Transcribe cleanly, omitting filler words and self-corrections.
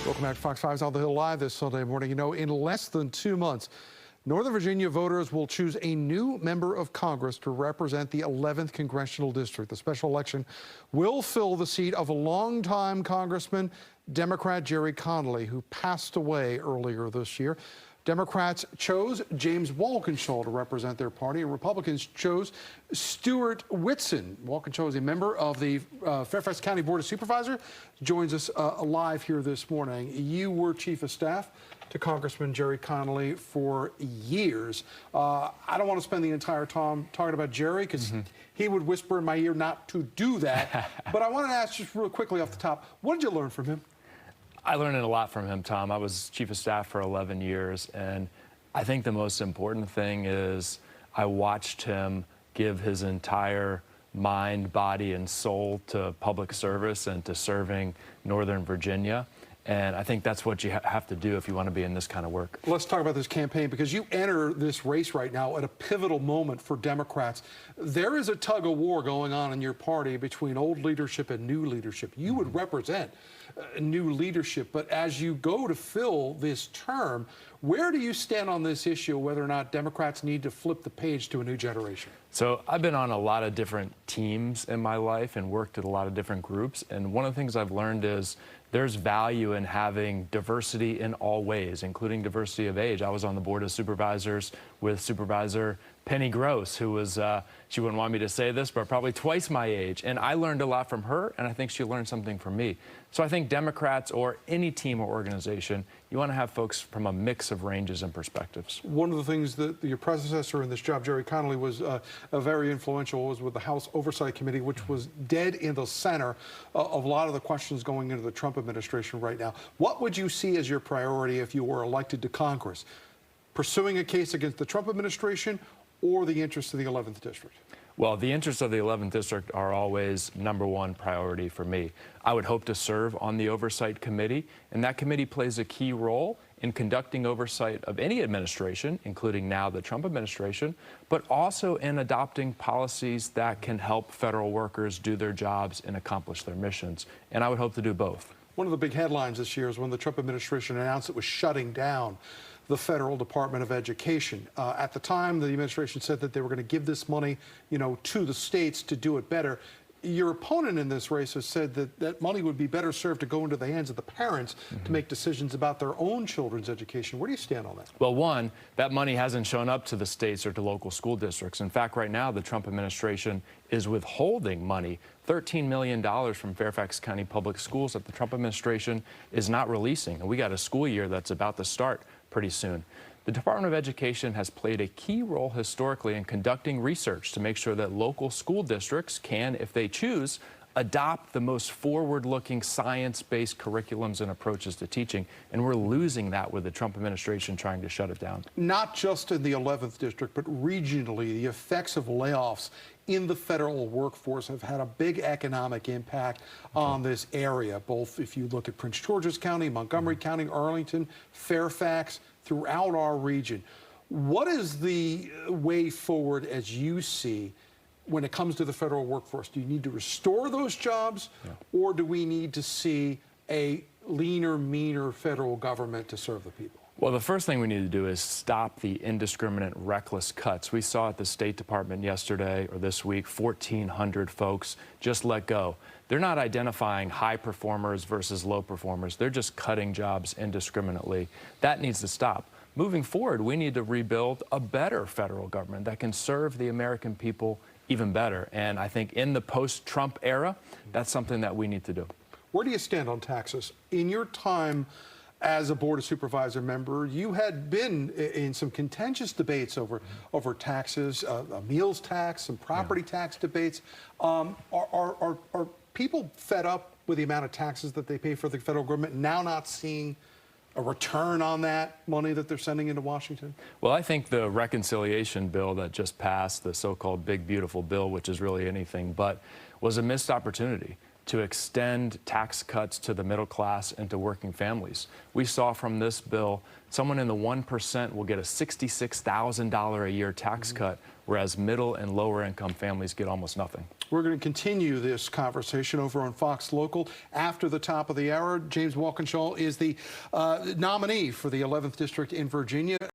Welcome back to Fox 5's On the Hill Live this Sunday morning. You know, in less than 2 months, Northern Virginia voters will choose a new member of Congress to represent the 11th Congressional District. The special election will fill the seat of a longtime Congressman, Democrat Jerry Connolly, who passed away earlier this year. Democrats chose James Walkinshaw to represent their party, and Republicans chose Stuart Whitson. Walkinshaw is a member of the Fairfax County Board of Supervisors. Joins us live here this morning. You were chief of staff to Congressman Jerry Connolly for years. I don't want to spend the entire time talking about Jerry because he would whisper in my ear not to do that. But I wanted to ask just real quickly off the top, what did you learn from him? I learned a lot from him, Tom. I was chief of staff for 11 years, and I think the most important thing is I watched him give his entire mind, body, and soul to public service and to serving Northern Virginia. And I think that's what you have to do if you want to be in this kind of work. Let's talk about this campaign, because you enter this race right now at a pivotal moment for Democrats. There is a tug of war going on in your party between old leadership and new leadership. You would represent new leadership, but as you go to fill this term, where do you stand on this issue, whether or not Democrats need to flip the page to a new generation? So I've been on a lot of different teams in my life and worked at a lot of different groups, and one of the things I've learned is there's value in having diversity in all ways, including diversity of age. I was on the Board of Supervisors with Supervisor Penny Gross, who was, she wouldn't want me to say this, but probably twice my age. And I learned a lot from her, and I think she learned something from me. So I think Democrats or any team or organization, you want to have folks from a mix of ranges and perspectives. One of the things that your predecessor in this job, Jerry Connolly, was very influential was with the House Oversight Committee, which was dead in the center of a lot of the questions going into the Trump administration right now. What would you see as your priority if you were elected to Congress? Pursuing a case against the Trump administration or the interests of the 11th District? Well, the interests of the 11th District are always #1 priority for me. I would hope to serve on the Oversight Committee, and that committee plays a key role in conducting oversight of any administration, including now the Trump administration, but also in adopting policies that can help federal workers do their jobs and accomplish their missions. And I would hope to do both. One of the big headlines this year is when the Trump administration announced it was shutting down the federal Department of Education. At the time, the administration said that they were going to give this money, to the states to do it better. Your opponent in this race has said that that money would be better served to go into the hands of the parents to make decisions about their own children's education. Where do you stand on that? Well, one, that money hasn't shown up to the states or to local school districts. In fact, right now, the Trump administration is withholding money, $13 million from Fairfax County Public Schools that the Trump administration is not releasing. And we got a school year that's about to start pretty soon. The Department of Education has played a key role historically in conducting research to make sure that local school districts can, if they choose, adopt the most forward-looking science-based curriculums and approaches to teaching, and we're losing that with the Trump administration trying to shut it down. Not just in the 11th District, but regionally, the effects of layoffs in the federal workforce have had a big economic impact on this area, both if you look at Prince George's County, Montgomery County, Arlington, Fairfax, throughout our region. What is the way forward as you see when it comes to the federal workforce? Do you need to restore those jobs, or do we need to see a leaner, meaner federal government to serve the people? Well, the first thing we need to do is stop the indiscriminate, reckless cuts. We saw at the State Department yesterday or this week, 1,400 folks just let go. They're not identifying high performers versus low performers. They're just cutting jobs indiscriminately. That needs to stop. Moving forward, we need to rebuild a better federal government that can serve the American people even better. And I think in the post-Trump era, that's something that we need to do. Where do you stand on taxes? In your time as a Board of Supervisor member, you had been in some contentious debates over taxes, a meals tax, some property tax debates. Are people fed up with the amount of taxes that they pay for the federal government, now not seeing a return on that money that they're sending into Washington? Well, I think the reconciliation bill that just passed, the so-called big, beautiful bill, which is really anything but, was a missed opportunity to extend tax cuts to the middle class and to working families. We saw from this bill, someone in the 1% will get a $66,000 a year tax cut, whereas middle and lower income families get almost nothing. We're going to continue this conversation over on Fox Local after the top of the hour. James Walkinshaw is the nominee for the 11th District in Virginia.